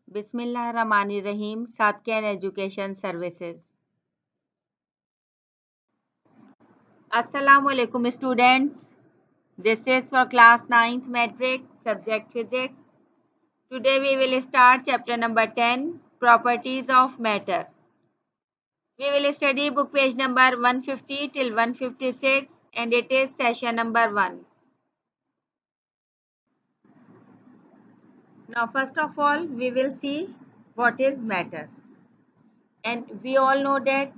Bismillahirrahmanirrahim. Satkan Education Services. Assalamu alaikum students. This is for class 9th metric subject physics. Today we will start chapter number 10 properties of matter. We will study book page number 150 till 156 and it is session number 1. Now first of all we will see what is matter. And we all know that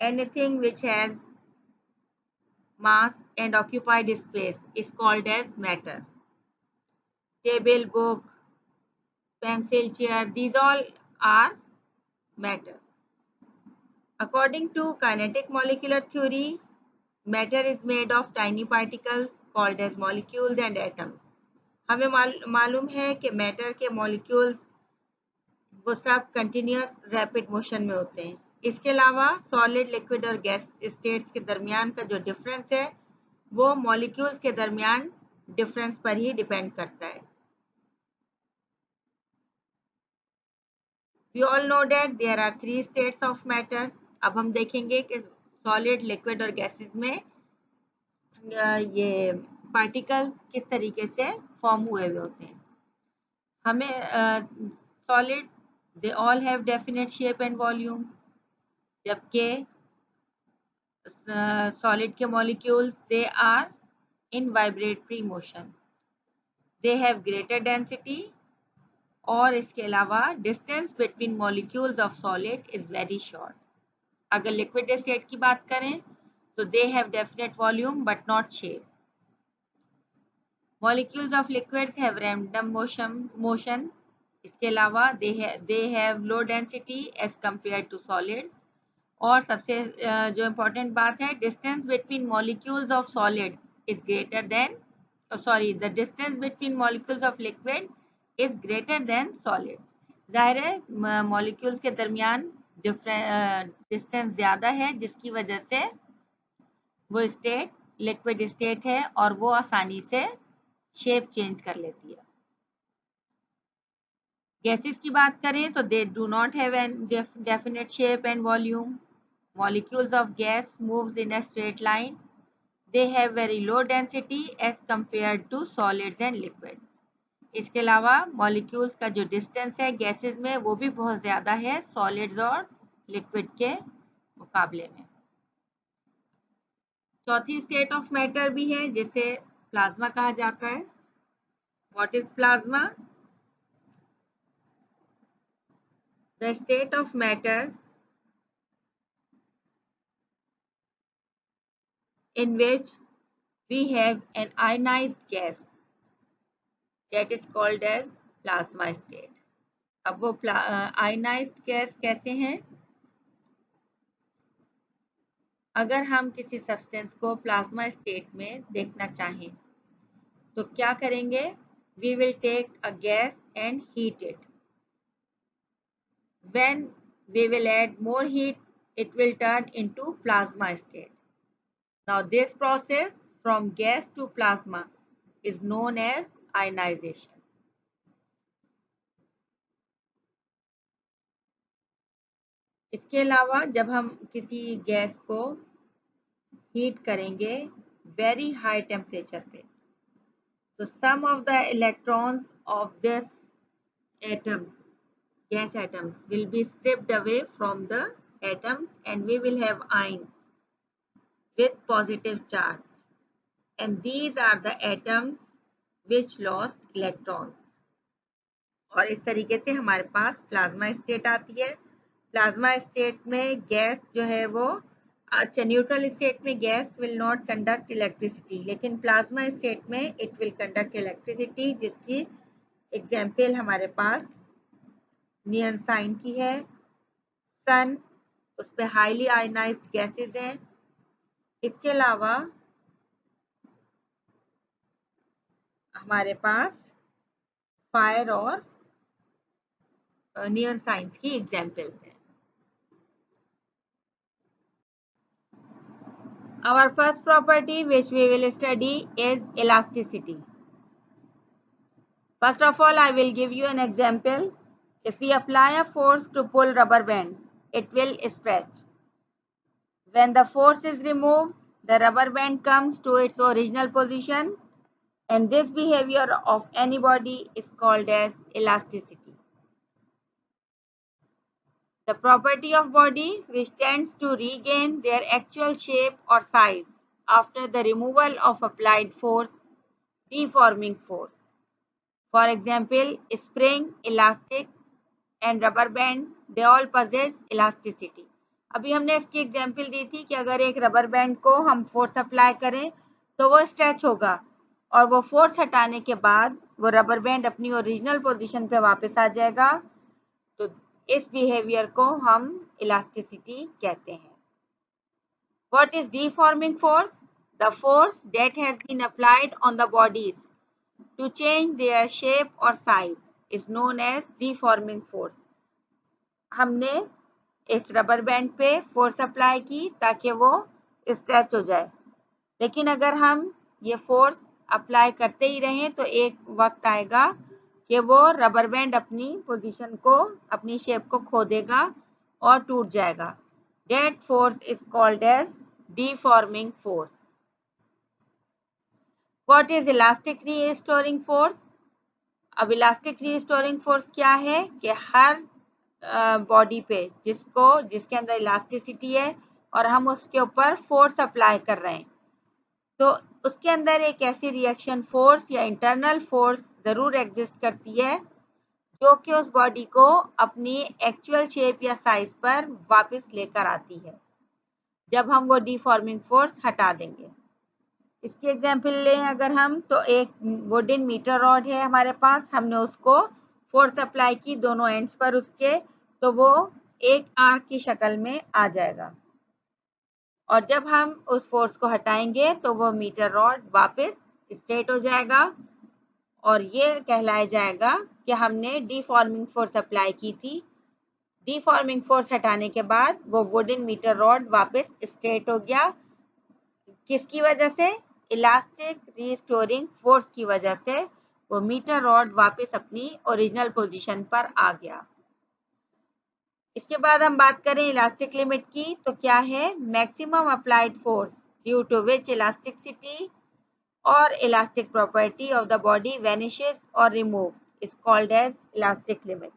anything which has mass and occupied space is called as matter. Table, book, pencil, chair, these all are matter. According to kinetic molecular theory, matter is made of tiny particles called as molecules and atoms. हमें मालूम है कि matter के molecules वो सब continuous rapid motion में होते हैं. इसके अलावा सॉलिड, लिक्विड और गैस स्टेट्स के दरमियान का जो डिफरेंस है वो मॉलिक्यूल्स के दरमियान डिफरेंस पर ही डिपेंड करता है. We all know that there are 3 states of matter. अब हम देखेंगे कि सॉलिड, लिक्विड और गैसेस में ये पार्टिकल्स किस तरीके से फॉर्म हुए हुए होते हैं. हमें solid they all have definite shape and volume, जबकि सॉलिड के molecules they are in vibratory motion. They have greater density और इसके अलावा distance between molecules of solid is very short. अगर लिक्विड स्टेट की बात करें तो they have definite volume but not shape. Molecules of liquids have random motion. इसके अलावा they have low density as compare to solids. और सबसे जो इम्पोर्टेंट बात है, distance between molecules of solids is greater then the distance between molecules of liquid is greater then solids. जाहिर है molecules के दरमियान डिस्टेंस ज़्यादा है, जिसकी वजह से वो स्टेट लिक्विड स्टेट है और वो आसानी से शेप चेंज कर लेती है. गैसेस की बात करें तो they do not have an definite shape and volume. Molecules of gas moves in a straight line. They have very low density as compared to solids and liquids. इसके अलावा molecules का जो डिस्टेंस है gases में वो भी बहुत ज़्यादा है सॉलिड्स और लिक्विड के मुकाबले में. चौथी स्टेट ऑफ मैटर भी है जिसे प्लाज्मा कहा जाता है. What is plasma? The state of matter in which we have an ionized gas that is called as plasma state. अब वो ionized gas कैसे हैं? अगर हम किसी सब्सटेंस को प्लाज्मा स्टेट में देखना चाहें तो क्या करेंगे? We will take a gas and heat it. When we will add more heat, it will turn into plasma state. Now this process from gas to plasma is known as ionization. इसके अलावा जब हम किसी gas को heat करेंगे very high temperature पे, तो some of the electrons of this atom gas atoms will be stripped away from the atoms and we will have ions with positive charge, and these are the atoms which lost electrons. और इस तरीके से हमारे पास plasma state आती है. Plasma state में gas जो है वो अच्छा न्यूट्रल स्टेट में gas will not conduct electricity, लेकिन प्लाज्मा स्टेट में इट विल कंडक्ट इलेक्ट्रिसिटी, जिसकी एग्जाम्पल हमारे पास नियन साइन की है. सन, उस पर हाईली आयनाइज्ड गैसेज हैं. इसके अलावा हमारे पास फायर और नियन साइंस की एग्जाम्पल्स हैं. Our first property which we will study is elasticity. First of all, I will give you an example. If we apply a force to pull rubber band, it will stretch. When the force is removed, the rubber band comes to its original position, and this behavior of any body is called as elasticity. The property of body which tends to regain their actual shape or size after the removal of applied force, deforming force. For example, spring, elastic and rubber band, they all possess elasticity. अभी हमने इसकी example दी थी कि अगर एक rubber band को हम force apply करें तो वो स्ट्रेच होगा और वो फोर्स हटाने के बाद वो रबर बैंड अपनी ओरिजिनल पोजीशन पे वापस आ जाएगा. तो इस बिहेवियर को हम इलास्टिसिटी कहते हैं. What is deforming force? The force that has been applied on the bodies to change their shape or size is known as deforming force. हमने इस रबर बैंड पे फोर्स अप्लाई की ताकि वो स्ट्रेच हो जाए, लेकिन अगर हम ये फोर्स अप्लाई करते ही रहें तो एक वक्त आएगा कि वो रबर बैंड अपनी पोजीशन को, अपनी शेप को खो देगा और टूट जाएगा. That force is called as deforming force. What is elastic restoring force? अब इलास्टिक रिस्टोरिंग फोर्स क्या है कि हर बॉडी पे जिसके अंदर इलास्टिसिटी है और हम उसके ऊपर फोर्स अप्लाई कर रहे हैं, तो उसके अंदर एक ऐसी रिएक्शन फोर्स या इंटरनल फोर्स ज़रूर एग्जिस्ट करती है जो कि उस बॉडी को अपनी एक्चुअल शेप या साइज पर वापस लेकर आती है जब हम वो डिफॉर्मिंग फोर्स हटा देंगे. इसकी एग्जाम्पल लें अगर हम, तो एक वुडन मीटर रॉड है हमारे पास, हमने उसको फोर्स अप्लाई की दोनों एंड्स पर उसके, तो वो एक आर्क की शक्ल में आ जाएगा और जब हम उस फोर्स को हटाएंगे तो वो मीटर रॉड वापस स्ट्रेट हो जाएगा और ये कहलाया जाएगा कि हमने डिफॉर्मिंग फोर्स अप्लाई की थी. डिफॉर्मिंग फोर्स हटाने के बाद वो वुडन मीटर रॉड वापस स्ट्रेट हो गया. किसकी वजह से? इलास्टिक रिस्टोरिंग फोर्स की वजह से वो मीटर रॉड वापस अपनी ओरिजिनल पोजीशन पर आ गया. इसके बाद हम बात करें इलास्टिक लिमिट की, तो क्या है? Maximum applied force due to which elasticity और elastic property of the body vanishes और remove is called as elastic limit.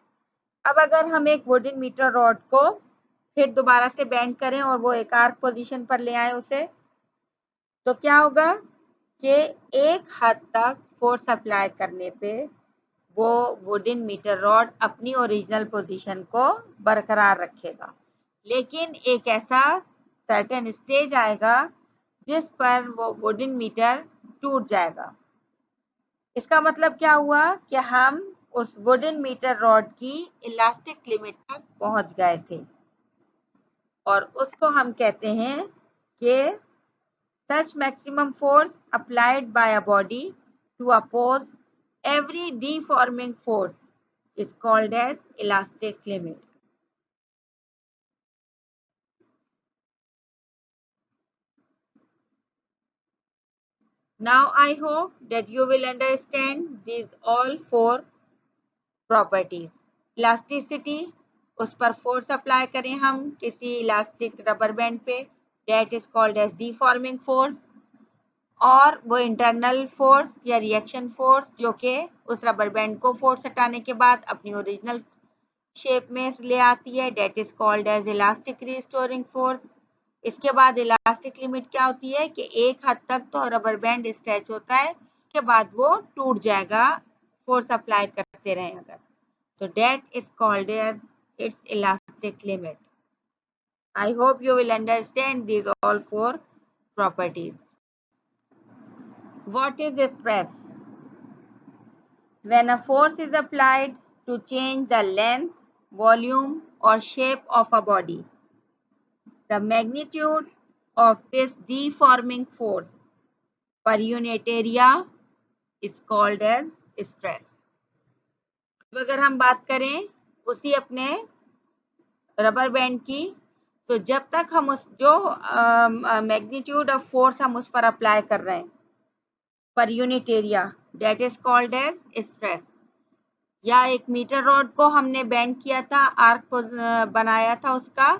अब अगर हम एक वुडन मीटर रॉड को फिर दोबारा से बेंड करें और वो एक आर्क पोजीशन पर ले आए उसे, तो क्या होगा कि एक हद तक फोर्स अप्लाई करने पे वो वुडन मीटर रॉड अपनी ओरिजिनल पोजीशन को बरकरार रखेगा, लेकिन एक ऐसा सर्टेन स्टेज आएगा जिस पर वो वुडन मीटर टूट जाएगा. इसका मतलब क्या हुआ कि हम उस वुडन मीटर रॉड की इलास्टिक लिमिट तक पहुंच गए थे और उसको हम कहते हैं कि such maximum force applied by a body to oppose every deforming force is called as elastic limit. Now I hope that you will understand these all four properties. Elasticity, उस पर फोर्स अप्लाई करें हम किसी elastic rubber band पे, that is called as deforming force. और वो internal force या reaction force जो कि उस रबर बैंड को फोर्स हटाने के बाद अपनी ओरिजिनल शेप में ले आती है, that is called as elastic restoring force. इसके बाद इलास्टिक लिमिट क्या होती है कि एक हद तक तो रबर बैंड स्ट्रेच होता है, के बाद वो टूट जाएगा फोर्स अप्लाई करते रहें अगर, तो that is called as its elastic limit. I hope you will understand these all four properties. What is stress? When a force is applied to change the length, volume or shape of a body, the magnitude of this deforming force per unit area is called as stress. अब अगर हम बात करें उसी अपने rubber band की, तो जब तक हम उस जो मैग्नीट्यूड ऑफ फोर्स हम उस पर अप्लाई कर रहे हैं per unit area, that is called as stress. या एक मीटर रॉड को हमने बेंड किया था, आर्क को बनाया था उसका,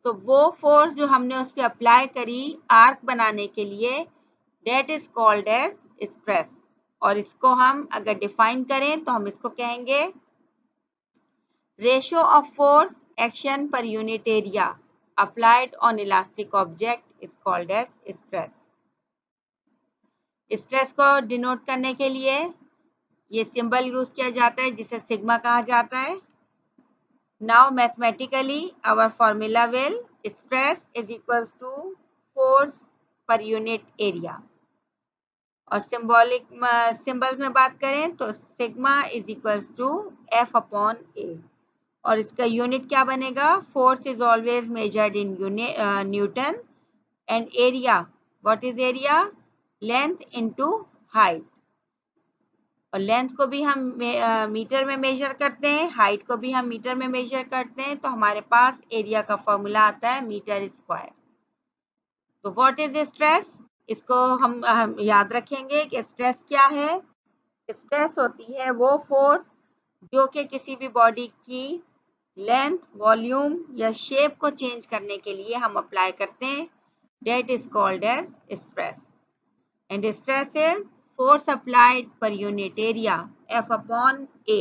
तो वो फोर्स जो हमने उस पर अप्लाई करी आर्क बनाने के लिए, that is called as stress. और इसको हम अगर डिफाइन करें तो हम इसको कहेंगे ratio of force action per unit area applied on elastic object is called as stress. Stress को डिनोट करने के लिए ये सिंबल यूज किया जाता है जिसे सिग्मा कहा जाता है। Now mathematically our formula will stress is equals to force per unit area. और सिंबॉलिक सिंबल्स में बात करें तो sigma is equals to F upon A. और इसका यूनिट क्या बनेगा? Force is always measured in newton and area, what is area? Length into height. और लेंथ को भी हम मीटर में मेजर करते हैं, हाइट को भी हम मीटर में मेजर करते हैं, तो हमारे पास एरिया का फॉर्मूला आता है मीटर स्क्वायर। तो व्हाट इज स्ट्रेस? इसको हम याद रखेंगे कि स्ट्रेस क्या है। स्ट्रेस होती है वो फोर्स जो कि किसी भी बॉडी की लेंथ, वॉल्यूम या शेप को चेंज करने के लिए हम अप्लाई करते हैं, that is called as stress. And stress is force applied per unit area F upon A.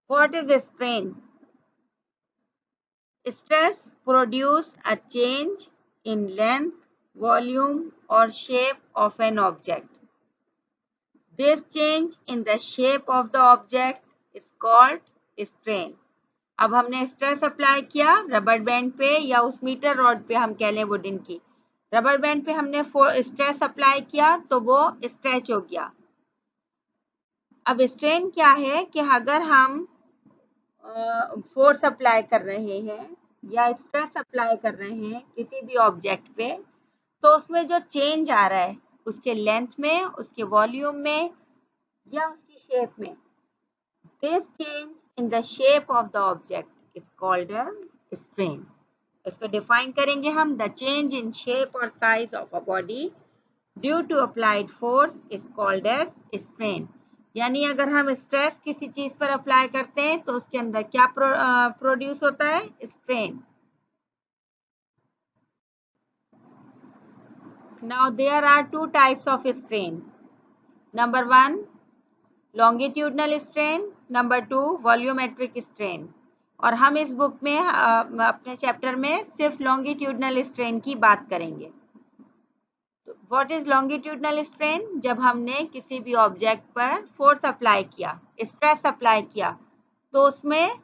What is strain? Stress produce a change in length, volume or shape of an object. This change in the shape of the object is called strain. अब हमने stress apply किया rubber band पे या उस metre rod पे, हम कह लें वुडन की रबर बैंड पे हमने स्ट्रेस अप्लाई किया तो वो स्ट्रेच हो गया। अब स्ट्रेन क्या है कि अगर हम फोर्स अप्लाई कर रहे हैं या स्ट्रेस अप्लाई कर रहे हैं किसी भी ऑब्जेक्ट पे, तो उसमें जो चेंज आ रहा है उसके लेंथ में, उसके वॉल्यूम में या उसकी शेप में, this change in the shape of the object is called as strain. इसको डिफाइन करेंगे हम, द चेंज इन शेप और size of a body due to applied force is called as strain. यानी अगर हम स्ट्रेस किसी चीज पर अप्लाई करते हैं तो उसके अंदर क्या प्रोड्यूस होता है? Strain. Now there are two types of strain. Number 1 longitudinal strain, number 2 volumetric strain. और हम इस बुक में अपने चैप्टर में सिर्फ लॉन्गिट्यूडनल स्ट्रेन की बात करेंगे। What is longitudinal strain? जब हमने किसी भी ऑब्जेक्ट पर फोर्स अप्लाई किया, स्ट्रेस अप्लाई किया, तो उसमें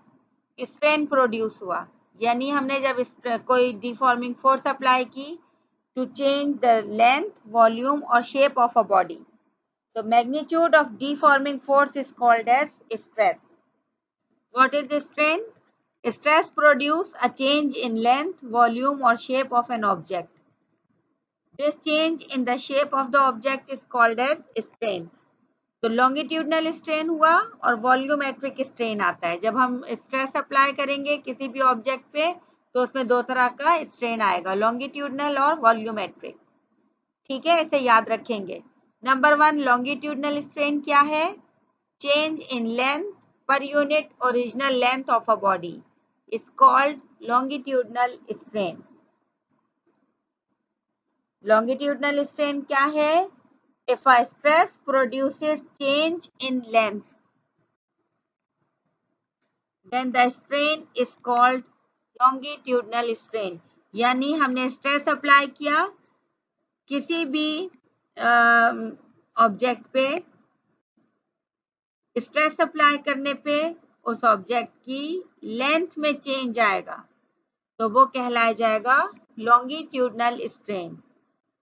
स्ट्रेन प्रोड्यूस हुआ। यानी हमने जब कोई डिफॉर्मिंग फोर्स अप्लाई की to change the length, volume और शेप ऑफ अ बॉडी, तो magnitude of deforming force is called as stress. What is strain? Stress produce a change in length, volume और shape of an object. This change in the shape of the object is called as strain. तो longitudinal strain हुआ और volumetric strain आता है। जब हम stress apply करेंगे किसी भी ऑब्जेक्ट पे तो उसमें दो तरह का स्ट्रेन आएगा, लॉन्गिट्यूडनल और वॉल्यूमेट्रिक। ठीक है, इसे याद रखेंगे। नंबर 1 लॉन्गिट्यूडनल स्ट्रेन क्या है? Change in length per unit original length of a body is called longitudinal strain. Longitudinal strain क्या है? If a stress produces change in length, then the strain is called longitudinal strain. यानी हमने stress apply किया किसी भी object पे, stress apply करने पे उस ऑब्जेक्ट की लेंथ में चेंज आएगा तो वो कहलाया जाएगा longitudinal strain.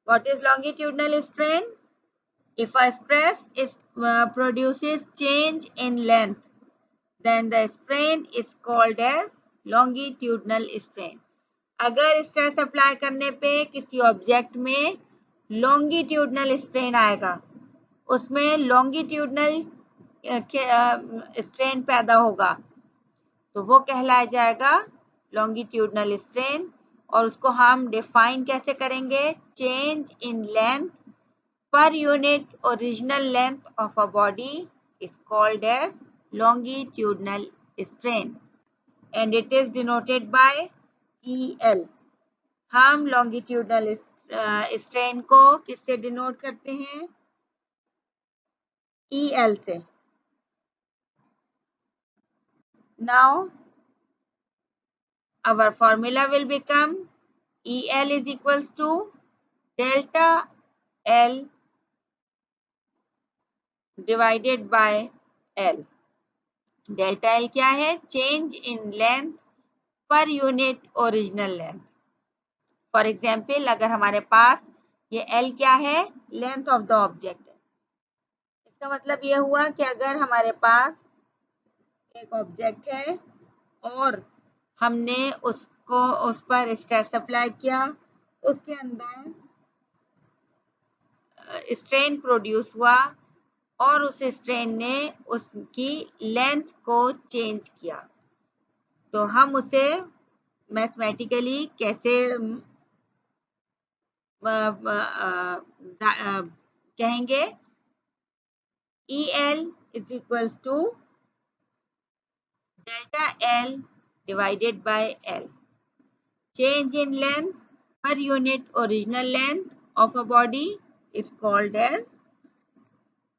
What is longitudinal strain? If a stress is produces change in length, then the strain is called as longitudinal strain. अगर स्ट्रेस अप्लाई करने पे किसी ऑब्जेक्ट में लॉन्गिट्यूडनल स्ट्रेन आएगा, उसमें लॉन्गिट्यूडनल स्ट्रेन पैदा होगा, तो वो कहलाया जाएगा लॉन्गिट्यूडनल स्ट्रेन। और उसको हम डिफाइन कैसे करेंगे? Change in length per unit original length of a body is called as longitudinal strain and it is denoted by EL. हम longitudinal strain को किससे डिनोट करते हैं? EL से. Now our formula will become EL is equals to delta L divided by L. Delta L क्या है? Change in length per unit original length. For example अगर हमारे पास ये एल क्या है? लेंथ ऑफ द ऑब्जेक्ट है. इसका मतलब ये हुआ कि अगर हमारे पास एक ऑब्जेक्ट है और हमने उसको उस पर स्ट्रेस अप्लाई किया, उसके अंदर स्ट्रेन प्रोड्यूस हुआ और उस स्ट्रेन ने उसकी लेंथ को चेंज किया, तो हम उसे मैथमेटिकली कैसे कहेंगे? EL is equals to delta L divided by L. Change in length per unit original length of a body is called as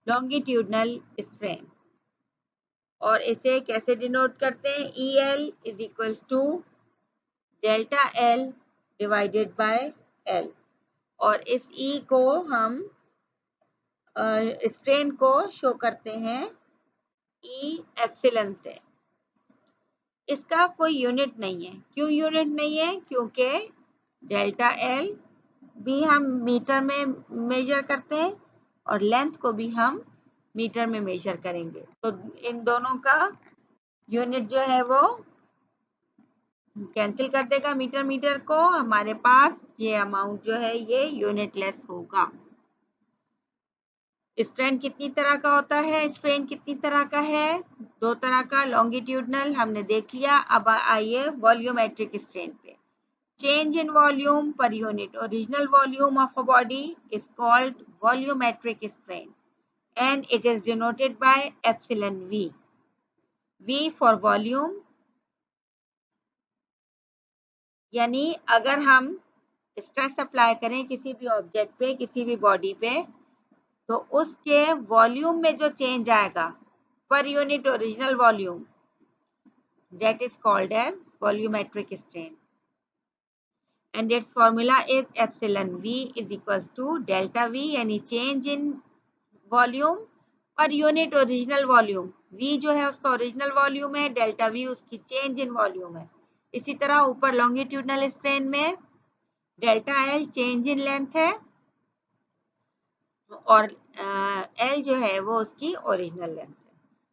longitudinal strain. और इसे कैसे डिनोट करते हैं? EL is equals to delta L divided by L. और इस E को हम strain को शो करते हैं E एप्सिलॉन से. इसका कोई यूनिट नहीं है. क्यों यूनिट नहीं है? क्योंकि डेल्टा एल भी हम मीटर में मेजर करते हैं और लेंथ को भी हम मीटर में मेजर करेंगे, तो इन दोनों का यूनिट जो है वो कैंसिल कर देगा मीटर मीटर को. हमारे पास ये अमाउंट जो है ये यूनिटलेस होगा. स्ट्रेन कितनी तरह का होता है? स्ट्रेन कितनी तरह का है? 2 तरह का. लॉन्गिट्यूडनल हमने देख लिया. अब आइए वॉल्यूमेट्रिक स्ट्रेन पे. Change in volume per unit original volume of a body is called volumetric strain and it is denoted by epsilon V. V for volume, यानी अगर हम स्ट्रेस अप्लाई करें किसी भी ऑब्जेक्ट पे, किसी भी बॉडी पे, तो उसके वॉल्यूम में जो चेंज आएगा per unit original volume, that is called as volumetric strain and its formula is epsilon V is equals to delta V, यानी change in volume per unit original volume. V जो है उसका original volume है, delta V उसकी change in volume है. इसी तरह ऊपर लॉन्गिट्यूडनल स्ट्रेन में delta L change in length है और L जो है वो उसकी ओरिजिनल लेंथ है.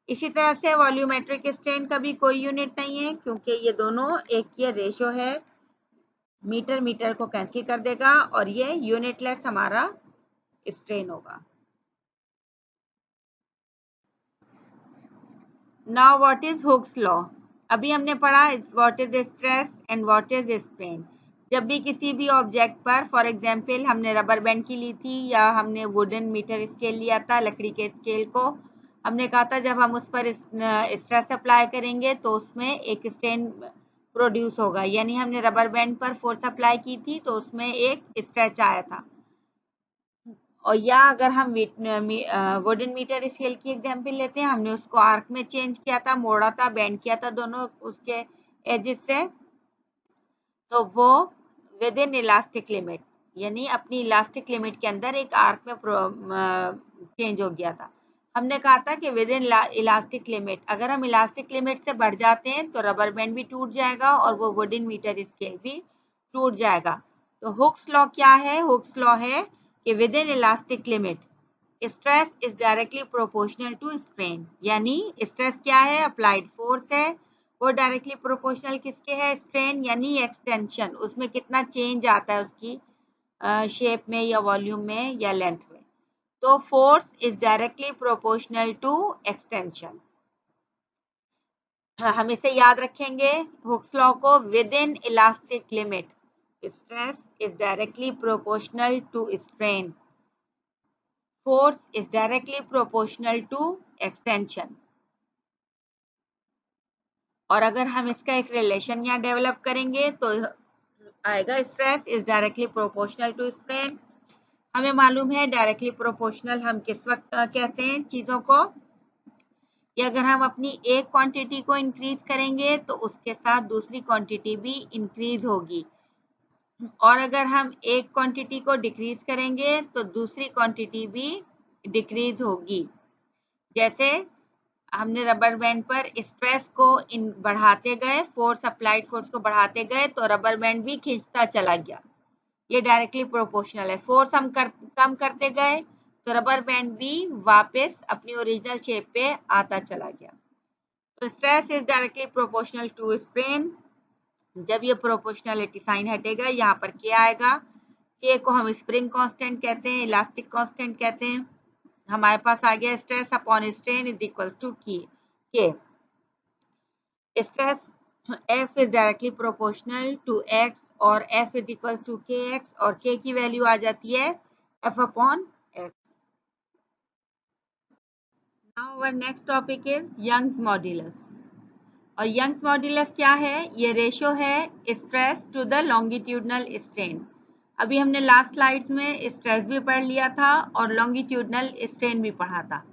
इसी तरह से वॉल्यूमेट्रिक स्ट्रेन का भी कोई यूनिट नहीं है क्योंकि ये दोनों एक ये रेशो है, मीटर मीटर को कैंसिल कर देगा और ये यूनिटलेस हमारा स्ट्रेन होगा. Now what is Hooke's law? अभी हमने पढ़ा what is stress and what is strain. जब भी किसी भी ऑब्जेक्ट पर, फॉर एग्जांपल हमने रबर बैंड की ली थी या हमने वुडन मीटर स्केल लिया था, लकड़ी के स्केल को, हमने कहा था जब हम उस पर स्ट्रेस अप्लाई करेंगे तो उसमें एक स्ट्रेन प्रोड्यूस होगा, यानी हमने रबर बैंड पर फोर्स अप्लाई की थी तो उसमें एक स्ट्रेच आया था. और या अगर हम वुडन मीटर स्केल की एग्जांपल लेते हैं, हमने उसको आर्क में चेंज किया था, मोड़ा था, बेंड किया था दोनों उसके एजेस से, तो वो विद इन इलास्टिक लिमिट, यानी अपनी इलास्टिक लिमिट के अंदर एक आर्क में चेंज हो गया था. हमने कहा था कि विद इन इलास्टिक लिमिट, अगर हम इलास्टिक लिमिट से बढ़ जाते हैं तो रबर बैंड भी टूट जाएगा और वो वुडन मीटर स्केल भी टूट जाएगा. तो हुक्स लॉ क्या है? हुक्स लॉ है कि within elastic limit stress is directly proportional to strain, यानी स्ट्रेस क्या है? अप्लाइड फोर्स है, वो डायरेक्टली प्रोपोर्शनल किसके है? स्ट्रेन, यानी एक्सटेंशन, उसमें कितना चेंज आता है उसकी शेप में या वॉल्यूम में या लेंथ में. तो force is directly proportional to extension. हम इसे याद रखेंगे हुक्स लॉ को. With in elastic limit stress is directly proportional to strain. Force is directly proportional to extension. और अगर हम इसका एक रिलेशन यहाँ डेवलप करेंगे तो आएगा stress is directly proportional to strain. हमें मालूम है डायरेक्टली प्रोपोर्शनल हम किस वक्त कहते हैं चीज़ों को, कि अगर हम अपनी एक क्वांटिटी को इंक्रीज करेंगे तो उसके साथ दूसरी क्वांटिटी भी इंक्रीज होगी, और अगर हम एक क्वांटिटी को डिक्रीज करेंगे तो दूसरी क्वांटिटी भी डिक्रीज होगी। जैसे हमने रबर बैंड पर स्ट्रेस को बढ़ाते गए, फोर्स अप्लाइड फोर्स को बढ़ाते गए तो रबर बैंड भी खींचता चला गया, ये डायरेक्टली प्रोपोर्शनल है। फोर्स हम कम करते गए तो रबर बैंड भी वापस अपनी ओरिजिनल शेप पे आता चला गया। तो stress is directly proportional to strain. जब ये प्रोपोर्शनलिटी साइन हटेगा यहाँ पर क्या आएगा, के को हम स्प्रिंग कांस्टेंट कहते हैं, इलास्टिक कांस्टेंट कहते हैं। हमारे पास आ गया stress upon strain is equals to K. Stress F is directly proportional to x और F is equals to kx, और k की वैल्यू आ जाती है F upon x। Now our next topic is Young's modulus. और Young's modulus क्या है, ये रेशो है stress to the longitudinal strain. अभी हमने लास्ट स्लाइड्स में स्ट्रेस भी पढ़ लिया था और लॉन्गिट्यूडनल स्ट्रेन भी पढ़ा था।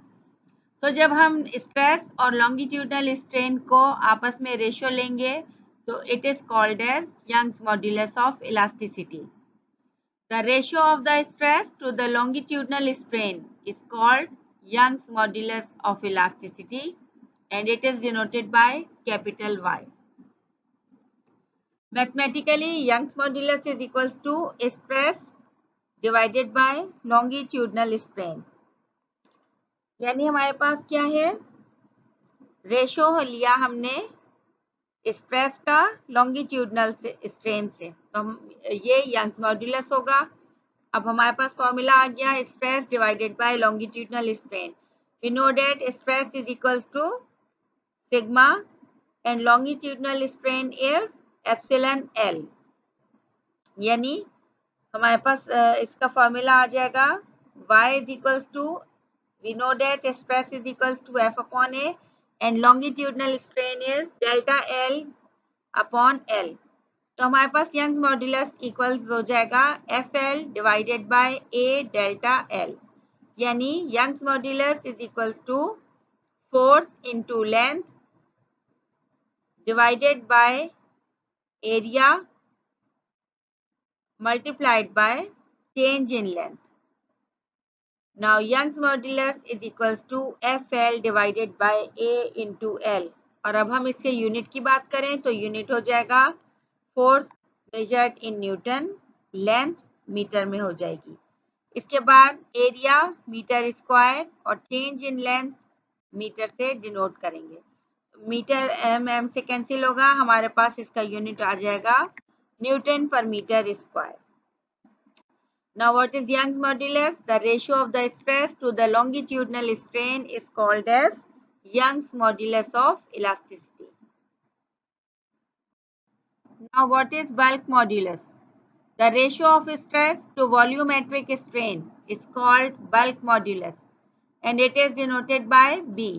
तो जब हम स्ट्रेस और लॉन्गिट्यूडनल स्ट्रेन को आपस में रेशो लेंगे तो it is called as Young's modulus of elasticity. The ratio of the stress to the longitudinal strain is called Young's modulus of elasticity and it is denoted by capital Y. Mathematically, Young's modulus is equals to stress divided by longitudinal strain. यानी हमारे पास क्या है, ratio लिया हमने stress का longitudinal strain से, तो हम ये यंग्स मॉड्यूलस होगा। अब हमारे पास फॉर्मूला आ गया stress divided by longitudinal strain. We know that stress is equals to sigma and longitudinal strain is epsilon L. यानी हमारे पास इसका फॉर्मूला आ जाएगा y is equals to, we know that stress is equals to f upon a and longitudinal strain is delta l upon l। तो हमारे पास Young's modulus equals हो जाएगा FL divided by A delta L। यानी Young's modulus is equals to force into length divided by area multiplied by change in length. Now Young's modulus is equals to FL divided by A into L। और अब हम इसके unit की बात करें तो unit हो जाएगा force measured in newton, length metre में हो जाएगी। इसके बाद एरिया मीटर स्क्वायर और चेंज इन लेंथ मीटर से डिनोट करेंगे। मीटर एम से कैंसिल होगा, हमारे पास इसका यूनिट आ जाएगा newton per metre square. Now what is Young's modulus? The ratio of the stress to the longitudinal strain is called as Young's modulus of elasticity. Now what is bulk modulus? The ratio of stress to volumetric strain is called bulk modulus and it is denoted by B.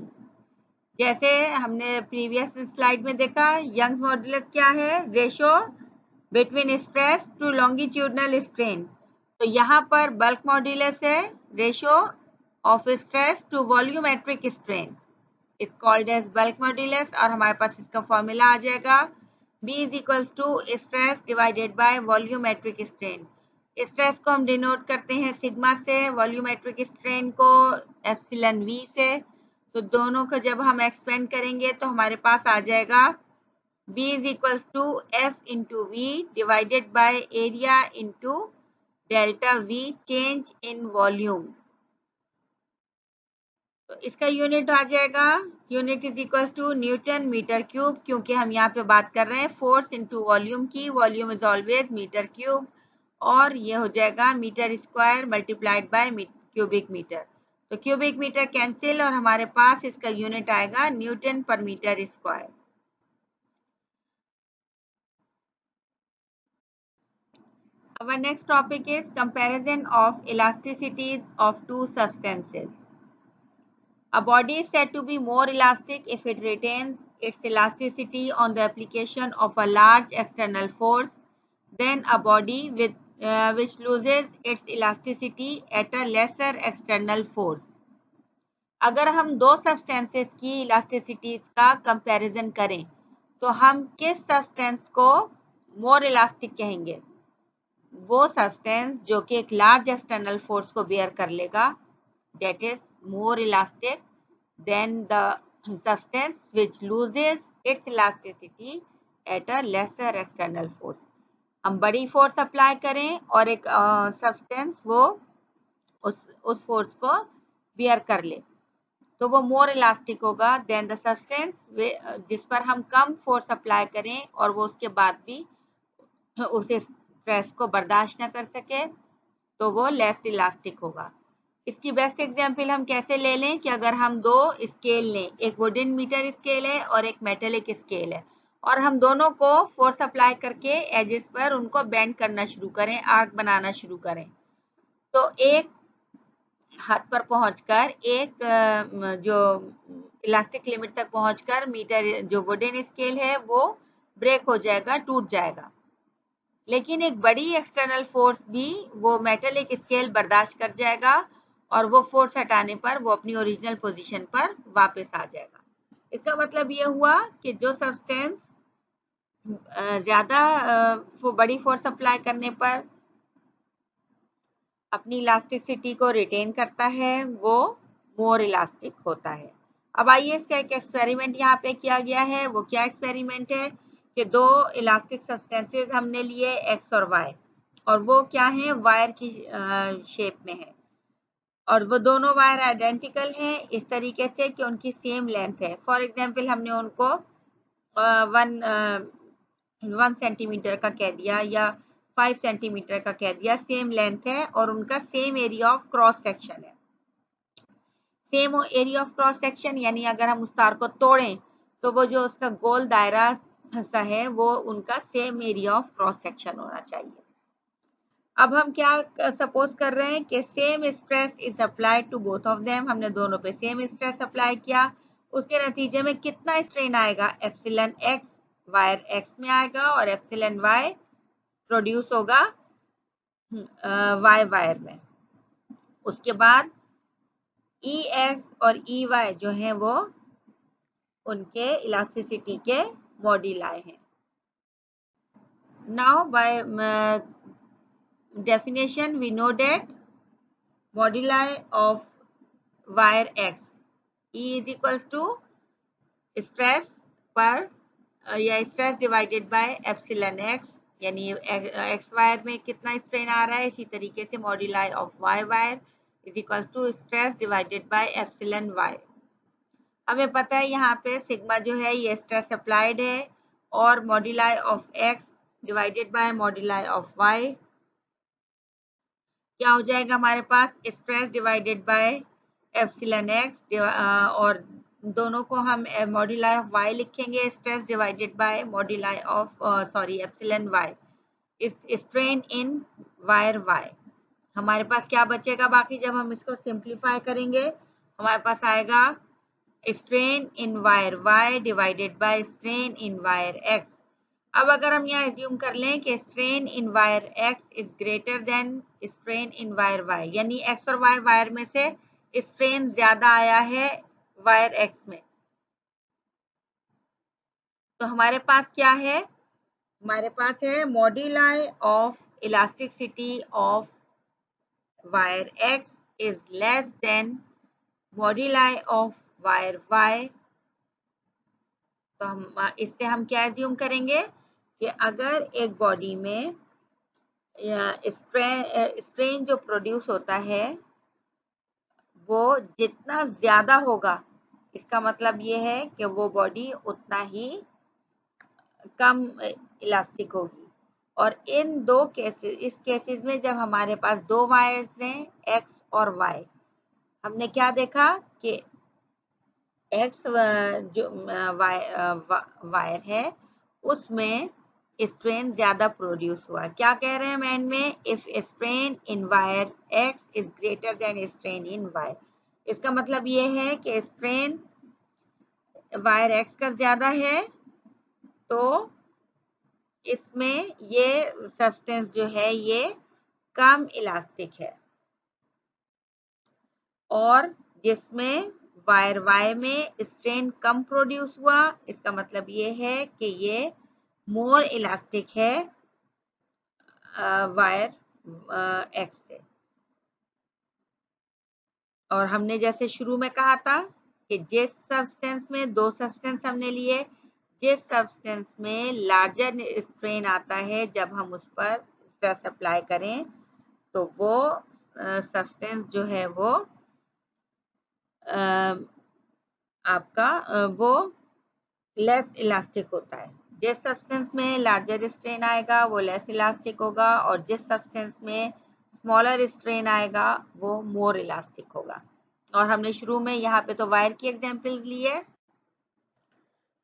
जैसे हमने previous slide में देखा, Young's modulus क्या है, ratio between stress to longitudinal strain. तो यहाँ पर bulk modulus है ratio of stress to volumetric strain, it's called as bulk modulus. और हमारे पास इसका फॉर्मूला आ जाएगा B is equals to stress divided by volumetric strain. Stress को हम डिनोट करते हैं सिग्मा से, वॉल्यूमेट्रिक स्ट्रेन को एप्सिलॉन V से। तो दोनों को जब हम एक्सपेंड करेंगे तो हमारे पास आ जाएगा B is equals to F into V divided by area into delta V change in volume. तो इसका यूनिट आ जाएगा, unit is equals to newton metre cube, क्योंकि हम यहाँ पे बात कर रहे हैं फोर्स इनटू वॉल्यूम की, volume is always metre cube, और ये हो जाएगा metre square multiplied by cubic metre. तो क्यूबिक मीटर कैंसिल और हमारे पास इसका यूनिट आएगा newton per metre square. Our next topic is comparison of elasticities of two substances. A body is said to be more elastic if it retains its elasticity on the application of a large external force than a body which loses its elasticity at a lesser external force. अगर हम दो substances की इलास्टिसिटीज का comparison करें तो हम किस substance को मोर इलास्टिक कहेंगे? वो सब्सटेंस जो कि एक लार्ज एक्सटर्नल फोर्स को बेयर कर लेगा, that is more elastic than the substance which loses its elasticity at a lesser external force. हम बड़ी फोर्स अप्लाई करें और एक सब्सटेंस वो उस फोर्स को बेयर कर ले तो वो मोर इलास्टिक होगा देन द सब्सटेंस जिस पर हम कम फोर्स अप्लाई करें और वो उसके बाद भी उस स्ट्रेस को बर्दाश्त न कर सके तो वो लेस इलास्टिक होगा. इसकी बेस्ट एग्जांपल हम कैसे ले लें कि अगर हम दो स्केल लें, एक वुडन मीटर स्केल है और एक मेटेलिक स्केल है, और हम दोनों को फोर्स अप्लाई करके एजेस पर उनको बेंड करना शुरू करें, आर्क बनाना शुरू करें, तो एक हद पर पहुंचकर एक जो इलास्टिक लिमिट तक पहुंचकर मीटर जो वुडन स्केल है वो ब्रेक हो जाएगा, टूट जाएगा. लेकिन एक बड़ी एक्सटर्नल फोर्स भी वो मेटलिक स्केल बर्दाश्त कर जाएगा और वो फोर्स हटाने पर वो अपनी ओरिजिनल पोजीशन पर वापस आ जाएगा. इसका मतलब ये हुआ कि जो सब्सटेंस ज्यादा बड़ी फोर्स अप्लाई करने पर अपनी इलास्टिसिटी को रिटेन करता है वो मोर इलास्टिक होता है. अब आइए इसका एक एक्सपेरिमेंट यहाँ पे किया गया है. वो क्या एक्सपेरिमेंट है कि दो इलास्टिक सब्सटेंसेस हमने लिए एक्स और वाई, और वो क्या है, वायर की शेप में है, और वो दोनों वायर आइडेंटिकल हैं इस तरीके से कि उनकी सेम लेंथ है. फॉर एग्जांपल हमने उनको 1 सेंटीमीटर का कह दिया या 5 सेंटीमीटर का कह दिया, सेम लेंथ है और उनका same area of cross section है. Same area of cross section यानी अगर हम उस तार को तोड़ें तो वो जो उसका गोल दायरा हिस्सा है वो उनका same area of cross section होना चाहिए. अब हम क्या सपोज कर रहे हैं कि same stress is applied to both of them. हमने दोनों पे सेम स्ट्रेस अप्लाई किया, उसके नतीजे में कितना स्ट्रेन आएगा? एप्सिलॉन एक्स वायर एक्स में आएगा और एप्सिलॉन वाई प्रोड्यूस होगा वाई वायर में. उसके बाद ई एक्स और ई वाई जो है वो उनके इलास्टिसिटी के मॉड्यूलाई हैं. Now by definition we know that moduli of wire x E is equals to stress पर या stress divided by epsilon X, यानी एक्स वायर में कितना स्ट्रेन आ रहा है, इसी तरीके से moduli of Y wire is equals to stress divided by epsilon Y. हमें पता है यहाँ पे सिग्मा जो है ये स्ट्रेस अप्लाइड है और moduli of x divided by moduli of y क्या हो जाएगा हमारे पास? Stress divided by epsilon x और दोनों को हम मॉड्यूलाई ऑफ वाई लिखेंगे, stress divided by moduli of epsilon y इस स्ट्रेन इन वायर वाई. हमारे पास क्या बचेगा बाकी? जब हम इसको सिंप्लीफाई करेंगे हमारे पास आएगा strain in wire Y divided by strain in wire X. अब अगर हम यहाँ एज्यूम कर लें कि strain in wire x is greater than strain in wire Y, यानी एक्स और वाई वायर में से स्ट्रेन ज्यादा आया है वायर एक्स में, तो हमारे पास क्या है? हमारे पास है moduli of elasticity of wire x is less than moduli of wire y. तो हम इससे हम क्या एज्यूम करेंगे कि अगर एक बॉडी में स्ट्रेन जो प्रोड्यूस होता है वो जितना ज्यादा होगा, इसका मतलब ये है कि वो बॉडी उतना ही कम इलास्टिक होगी. और इन दो केसेस, इस केसेस में जब हमारे पास दो वायर्स हैं एक्स और वाई, हमने क्या देखा कि एक्स जो वायर है उसमें स्ट्रेन ज्यादा प्रोड्यूस हुआ. क्या कह रहे हैं हम एंड में? If strain in wire x is greater than strain in Y. इसका मतलब ये है कि स्ट्रेन वायर एक्स का ज्यादा है तो इसमें ये सब्सटेंस जो है ये कम इलास्टिक है, और जिसमें वायर वाई में स्ट्रेन कम प्रोड्यूस हुआ, इसका मतलब ये है कि ये मोर इलास्टिक है वायर एक्स से। और हमने जैसे शुरू में कहा था कि जिस सब्सटेंस में दो सब्सटेंस हमने लिए, जिस सब्सटेंस में लार्जर स्ट्रेन आता है जब हम उस पर स्ट्रेस अप्लाई करें तो वो सब्सटेंस जो है वो आपका वो लेस इलास्टिक होता है। जिस सब्सटेंस में लार्जर स्ट्रेन आएगा वो लेस इलास्टिक होगा, और जिस सब्सटेंस में स्मॉलर स्ट्रेन आएगा वो मोर इलास्टिक होगा। और हमने शुरू में यहाँ पे तो वायर की एग्जांपल्स ली है।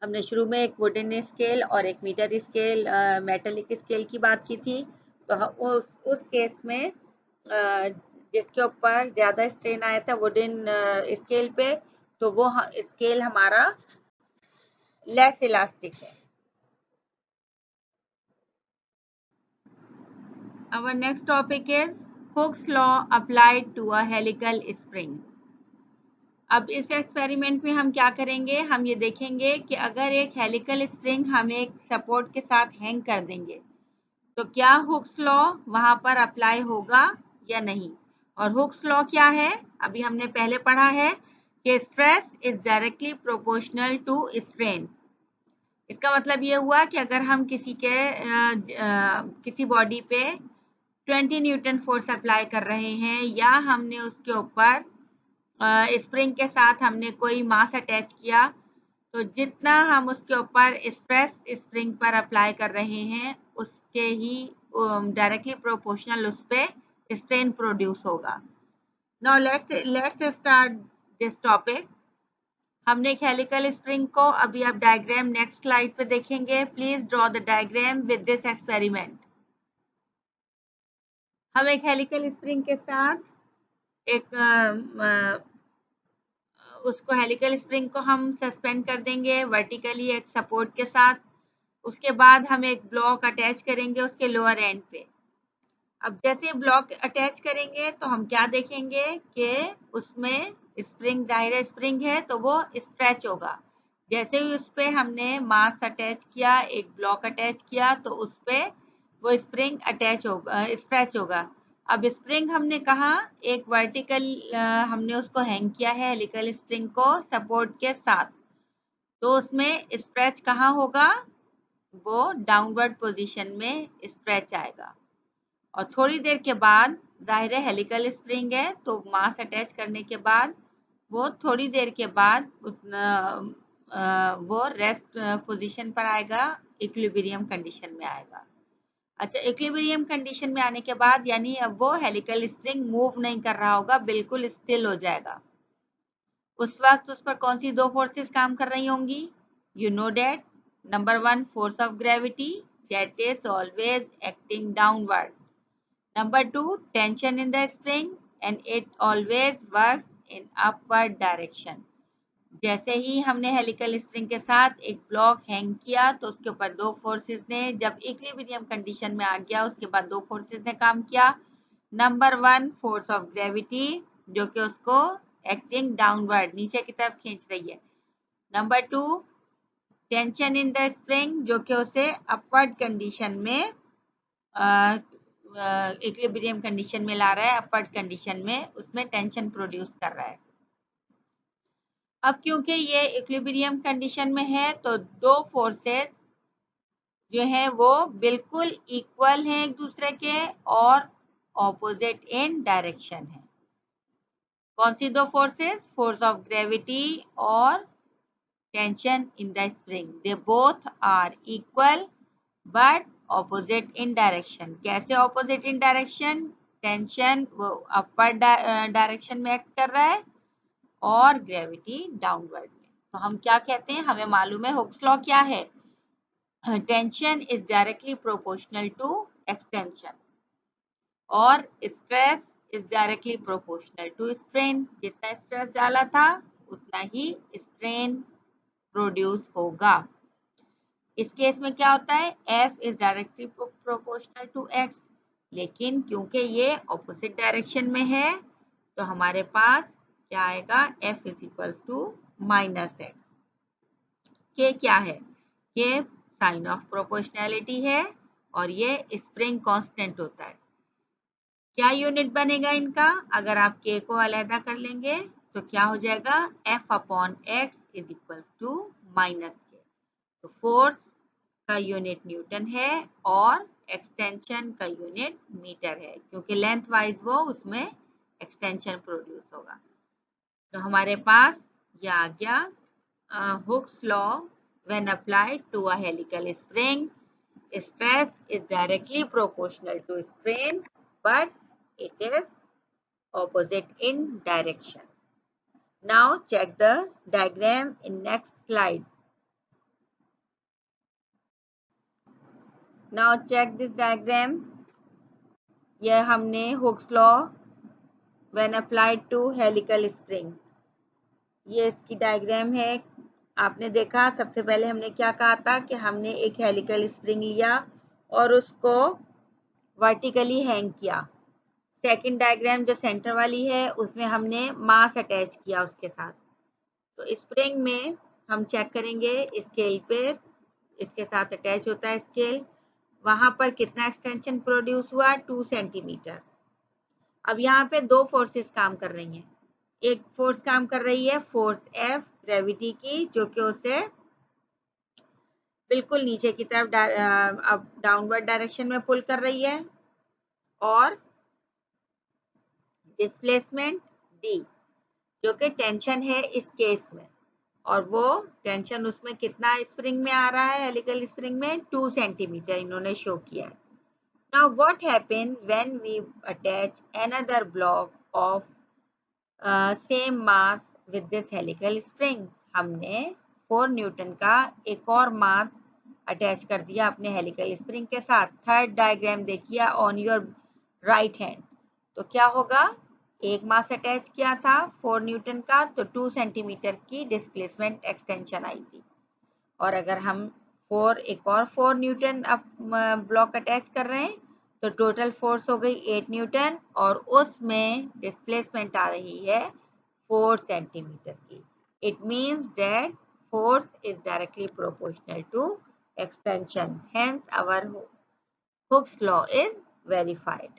हमने शुरू में एक वुडन स्केल और एक मीटर स्केल मेटेलिक स्केल की बात की थी। तो उस केस में जिसके ऊपर ज़्यादा स्ट्रेन आया था वुडन स्केल पे, तो वो स्केल हमारा लेस इलास्टिक है। Our next topic is Hooke's law applied to a helical spring. अब इस एक्सपेरिमेंट में हम क्या करेंगे, हम ये देखेंगे कि अगर एक हेलिकल स्प्रिंग हम एक सपोर्ट के साथ हैंग कर देंगे तो क्या हुक्स लॉ वहां पर अप्लाई होगा या नहीं। और हुक्स लॉ क्या है, अभी हमने पहले पढ़ा है कि stress is directly proportional to strain. इसका मतलब ये हुआ कि अगर हम किसी बॉडी पे 20 न्यूटन फोर्स अप्लाई कर रहे हैं, या हमने उसके ऊपर स्प्रिंग के साथ हमने कोई मास अटैच किया, तो जितना हम उसके ऊपर स्ट्रेस स्प्रिंग पर अप्लाई कर रहे हैं उसके ही डायरेक्टली प्रोपोर्शनल उस पर स्ट्रेन प्रोड्यूस होगा। Now let's start this topic. हमने एक हेलिकल स्प्रिंग को, अभी आप डायग्राम नेक्स्ट स्लाइड पे देखेंगे। Please draw the diagram with this experiment. हम एक हेलिकल स्प्रिंग के साथ उसको हेलिकल स्प्रिंग को हम सस्पेंड कर देंगे वर्टिकली एक सपोर्ट के साथ। उसके बाद हम एक ब्लॉक अटैच करेंगे उसके लोअर एंड पे। अब जैसे ब्लॉक अटैच करेंगे तो हम क्या देखेंगे कि उसमें स्प्रिंग, जाहिर स्प्रिंग है तो वो स्ट्रेच होगा। जैसे ही उस पर हमने मास अटैच किया, एक ब्लॉक अटैच किया, तो उस पर वो स्प्रिंग अटैच होगा, स्ट्रेच होगा। अब स्प्रिंग हमने कहा एक वर्टिकल, हमने उसको हैंग किया है हेलिकल स्प्रिंग को सपोर्ट के साथ, तो उसमें स्ट्रेच कहाँ होगा, वो डाउनवर्ड पोजीशन में स्ट्रेच आएगा। और थोड़ी देर के बाद, जाहिर है हेलिकल स्प्रिंग है तो मास अटैच करने के बाद वो थोड़ी देर के बाद वो रेस्ट पोजीशन पर आएगा, इक्विलिब्रियम कंडीशन में आएगा। अच्छा, इक्विलिब्रियम कंडीशन में आने के बाद यानी अब वो हेलिकल स्प्रिंग मूव नहीं कर रहा होगा, बिल्कुल स्टिल हो जाएगा। उस वक्त उस पर कौन सी दो फोर्सेस काम कर रही होंगी, you know that. Number 1 force of gravity that is always acting downward. Number 2 tension in the spring and it always works in upward direction. जैसे ही हमने हेलिकल स्प्रिंग के साथ एक ब्लॉक हैंग किया तो उसके ऊपर दो फोर्सेस ने, जब इक्विलिब्रियम कंडीशन में आ गया उसके बाद दो फोर्सेस ने काम किया। नंबर 1 फोर्स ऑफ ग्रेविटी जो कि उसको एक्टिंग डाउनवर्ड नीचे की तरफ खींच रही है। Number 2 tension in the spring जो कि उसे अपवर्ड कंडीशन में इक्विलिब्रियम कंडीशन में ला रहा है, अपवर्ड कंडीशन में उसमें टेंशन प्रोड्यूस कर रहा है। अब क्योंकि ये इक्विलिब्रियम कंडीशन में है तो दो फोर्सेस जो है वो बिल्कुल इक्वल हैं एक दूसरे के और ऑपोजिट इन डायरेक्शन है। कौन सी दो फोर्सेस, फोर्स ऑफ ग्रेविटी और tension in the spring, they both are equal but opposite in direction. कैसे ऑपोजिट इन डायरेक्शन, टेंशन वो अपवर्ड डायरेक्शन में एक्ट कर रहा है और ग्रेविटी डाउनवर्ड में। तो हम क्या कहते हैं, हमें मालूम है हुक्स लॉ क्या है, tension is directly proportional to extension और stress is directly proportional to strain. जितना स्ट्रेस डाला था उतना ही स्ट्रेन प्रोड्यूस होगा। इस केस में क्या होता है, F is directly proportional to X, लेकिन क्योंकि ये ऑपोजिट डायरेक्शन में है तो हमारे पास क्या आएगा, F is equal to -X। K क्या है, के साइन ऑफ प्रोपोर्शनैलिटी है और ये स्प्रिंग कांस्टेंट होता है। क्या यूनिट बनेगा इनका, अगर आप के को अलहदा कर लेंगे तो क्या हो जाएगा, F upon X is equal to -K. तो फोर्स का यूनिट न्यूटन है और एक्सटेंशन का यूनिट मीटर है, क्योंकि लेंथ वाइज वो उसमें एक्सटेंशन प्रोड्यूस होगा। तो हमारे पास ये आ गया Hooke's law. When applied to a helical spring, stress is directly proportional to strain, but it is opposite in direction. Now check the diagram in next slide. Now check this diagram. यह हमने Hooke's law when applied to helical spring. ये इसकी diagram है। आपने देखा सबसे पहले हमने क्या कहा था कि हमने एक हेलिकल स्प्रिंग लिया और उसको वर्टिकली हैंग किया। सेकंड डायग्राम जो सेंटर वाली है उसमें हमने मास अटैच किया उसके साथ। तो स्प्रिंग में हम चेक करेंगे स्केल पे, इसके साथ अटैच होता है स्केल, वहां पर कितना एक्सटेंशन प्रोड्यूस हुआ, 2 सेंटीमीटर। अब यहाँ पे दो फोर्सेस काम कर रही हैं। एक फोर्स काम कर रही है फोर्स F ग्रेविटी की, जो कि उसे बिल्कुल नीचे की तरफ अब डाउनवर्ड डायरेक्शन में पुल कर रही है, और डिस्प्लेसमेंट D जो कि टेंशन है इस केस में, और वो टेंशन उसमें कितना स्प्रिंग में आ रहा है, हेलिकल स्प्रिंग में 2 सेंटीमीटर इन्होंने शो किया है। Now what happen when we attach another block of same mass with this helical spring. हमने 4 न्यूटन का एक और मास अटैच कर दिया अपने हेलिकल स्प्रिंग के साथ। थर्ड डायग्राम देखिए ऑन योर राइट हैंड। तो क्या होगा, एक मास अटैच किया था 4 न्यूटन का, तो 2 सेंटीमीटर की डिस्प्लेसमेंट एक्सटेंशन आई थी। और अगर हम एक और 4 न्यूटन अब ब्लॉक अटैच कर रहे हैं तो टोटल फोर्स हो गई 8 न्यूटन, और उसमें डिस्प्लेसमेंट आ रही है 4 सेंटीमीटर की। It means that force is directly proportional to extension, hence our Hooke's law is verified.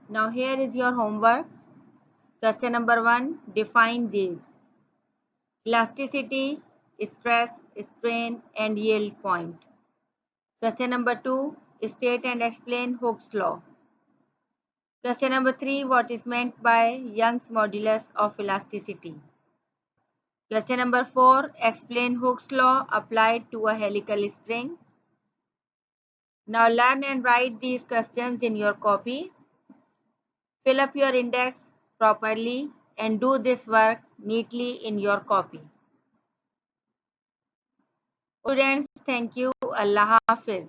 Now here is your homework. Question number 1, define these: elasticity, stress, strain and yield point. Question number 2, state and explain Hooke's law. Question number 3, what is meant by Young's modulus of elasticity? Question number 4, explain Hooke's law applied to a helical spring. Now learn and write these questions in your copy. Fill up your index properly and do this work neatly in your copy. Students, thank you. Allah Hafiz.